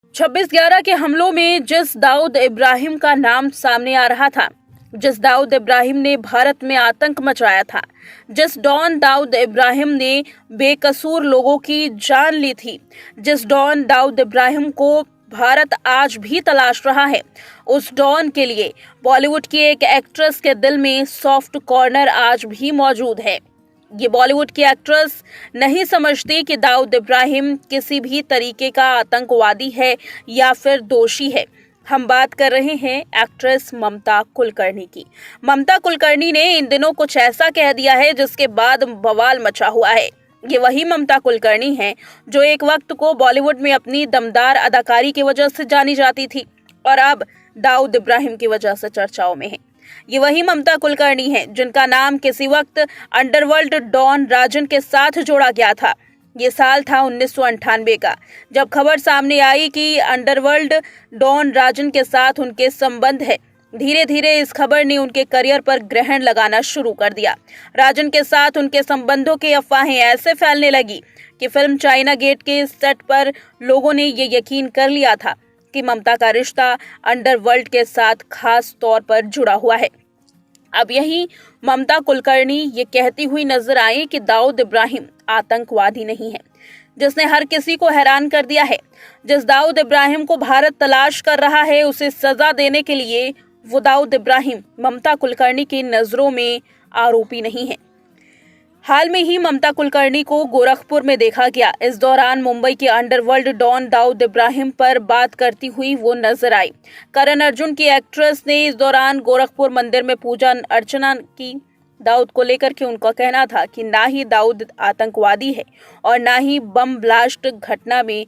26/11 के हमलों में जिस दाऊद इब्राहिम का नाम सामने आ रहा था, जिस दाऊद इब्राहिम ने भारत में आतंक मचाया था, जिस डॉन दाऊद इब्राहिम ने बेकसूर लोगों की जान ली थी, जिस डॉन दाऊद इब्राहिम को भारत आज भी तलाश रहा है, उस डॉन के लिए बॉलीवुड की एक एक्ट्रेस के दिल में सॉफ्ट कॉर्नर आज भी मौजूद है। ये बॉलीवुड की एक्ट्रेस नहीं समझती कि दाऊद इब्राहिम किसी भी तरीके का आतंकवादी है या फिर दोषी है। हम बात कर रहे हैं एक्ट्रेस ममता कुलकर्णी की। ममता कुलकर्णी ने इन दिनों कुछ ऐसा कह दिया है जिसके बाद बवाल मचा हुआ है। ये वही ममता कुलकर्णी है जो एक वक्त को बॉलीवुड में अपनी दमदार अदाकारी की वजह से जानी जाती थी और अब दाऊद इब्राहिम की वजह से चर्चाओं में है। ये वही ममता कुलकर्णी है जिनका नाम किसी वक्त अंडरवर्ल्ड डॉन राजन के साथ जोड़ा गया था। ये साल था 1998 का, जब खबर सामने आई कि अंडरवर्ल्ड डॉन राजन के साथ उनके संबंध है। धीरे धीरे इस खबर ने उनके करियर पर ग्रहण लगाना शुरू कर दिया। राजन के साथ उनके संबंधों की अफवाहें ऐसे फैलने लगी कि फिल्म चाइना गेट के सेट पर लोगों ने ये यकीन कर लिया था कि ममता का रिश्ता अंडरवर्ल्ड के साथ खास तौर पर जुड़ा हुआ है। अब यही ममता कुलकर्णी ये कहती हुई नजर आई कि दाऊद इब्राहिम आतंकवादी नहीं है, जिसने हर किसी को हैरान कर दिया है। जिस दाऊद इब्राहिम को भारत तलाश कर रहा है, उसे सजा देने के लिए वो दाऊद इब्राहिम ममता कुलकर्णी की नजरों में आरोपी नहीं है। हाल में ही ममता कुलकर्णी को गोरखपुर में देखा गया। इस दौरान मुंबई के अंडरवर्ल्ड डॉन दाऊद इब्राहिम पर बात करती हुई वो नजर आई। करण अर्जुन की एक्ट्रेस ने इस दौरान गोरखपुर मंदिर में पूजा अर्चना की। दाऊद को लेकर के उनका कहना था कि ना ही दाऊद आतंकवादी है और ना ही बम ब्लास्ट घटना में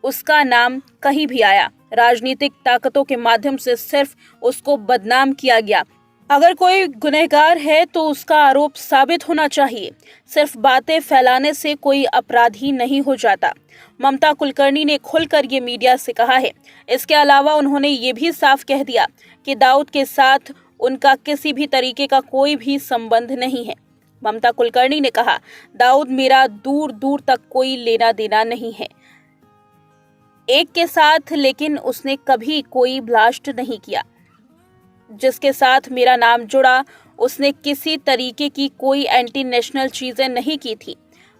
उसका नाम कहीं भी आया। राजनीतिक ताकतों के माध्यम से सिर्फ उसको बदनाम किया गया। अगर कोई गुनहगार है तो उसका आरोप साबित होना चाहिए। सिर्फ बातें फैलाने से कोई अपराधी नहीं हो जाता। ममता कुलकर्णी ने खुलकर ये मीडिया से कहा है। इसके अलावा उन्होंने ये भी साफ कह दिया कि दाऊद के साथ उनका किसी भी तरीके का कोई भी संबंध नहीं है। ममता कुलकर्णी ने कहा, दाऊद मेरा दूर दूर तक कोई लेना देना नहीं है एक के साथ, लेकिन उसने कभी कोई ब्लास्ट नहीं किया। जिसके साथ मेरा नाम जुड़ा उसने किसी तरीके की कोई एंटी नेशनल चीजें नहीं की थी।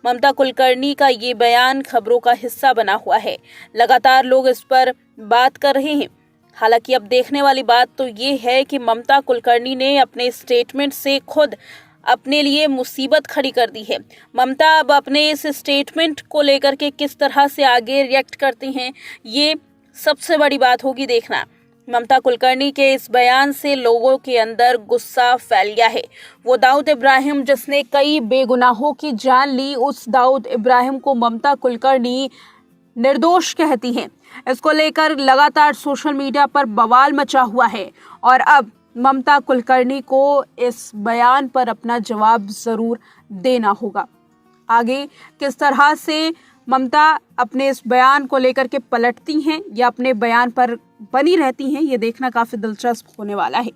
ममता कुलकर्णी का ये बयान खबरों का हिस्सा बना हुआ है। लगातार लोग इस पर बात कर रहे हैं। हालांकि अब देखने वाली बात तो ये है कि ममता कुलकर्णी ने अपने स्टेटमेंट से खुद अपने लिए मुसीबत खड़ी कर दी है। ममता अब अपने इस स्टेटमेंट को लेकर के किस तरह से आगे रिएक्ट करती हैं, ये सबसे बड़ी बात होगी देखना। ममता कुलकर्णी के इस बयान से लोगों के अंदर गुस्सा फैल गया है। वो दाऊद इब्राहिम जिसने कई बेगुनाहों की जान ली, उस दाऊद इब्राहिम को ममता कुलकर्णी निर्दोष कहती हैं। इसको लेकर लगातार सोशल मीडिया पर बवाल मचा हुआ है और अब ममता कुलकर्णी को इस बयान पर अपना जवाब जरूर देना होगा। आगे किस तरह से ममता अपने इस बयान को लेकर के पलटती हैं या अपने बयान पर बनी रहती हैं, ये देखना काफी दिलचस्प होने वाला है।